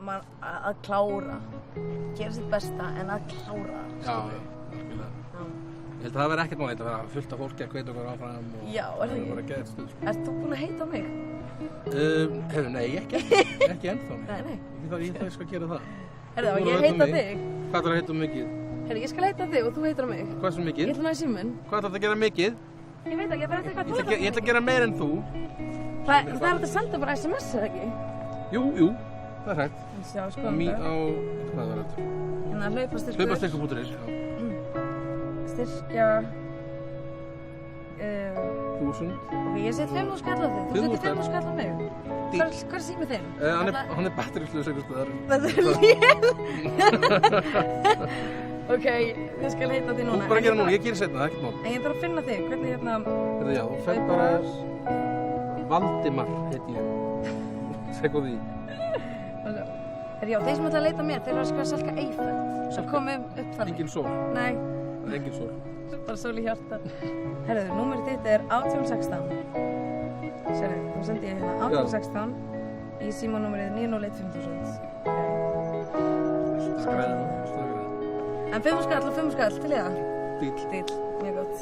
Að klára, gera sitt besta en að klára. Já, virkilega. Ég held að það verði ekkert mál, þetta verði fullt af fólki að hvetja okkur áfram og já, það er bara geðið stuð. Ert þú búin að heita á mig? Nei, ekki ennþá. Nei. Ég skal gera það. Herðu, og ég heita þig. Hvað ætlar að heita mikið? Herðu, ég skal heita þig og þú heitir á mig. Hvað er svo mikið? Ég ætla að ná í síminn. Hvað ætlar að gera mikið? Ég veit ekki, það er eftir hvað þú ætlar. Ég ætla að gera meira en þú. Það er hægt að senda bara SMS, eða ekki? Jú, það er hægt. Sjá, sko. Hvað var þetta? Hérna, hlaupastyrkur. Hlaupastyrkur.is, já. Styrkja... 1000. Ok, ég set 5.000 skall á þig. Þú setur 5.000 skall á mig. Hvað er símið þinn? Hann er batteríslaus einhvers staðar. Þetta er lél. Ok, ég skal heita þig núna. Þú bara gera núna, ég gerir setna, það er ekkert mál. En ég þarf að finna þig, hvernig hérna... Já, þú fenn bara... Valdimar heiti ég. Segðu því. Já, þeir sem ætla að leita mér, þeir eru að skoða Salka Eiffelt. Svo komum upp þannig. Engin sól. Nei. Það er engin sól. Bara sól í hjarta. Herðu, númerið þitt er 1816. Sérðu, þú sendi ég hérna 1816 í símanúmerið 9015000. Skræðið. En 5 skall og 5 skall til í það? Díl. Díl, mjög gott.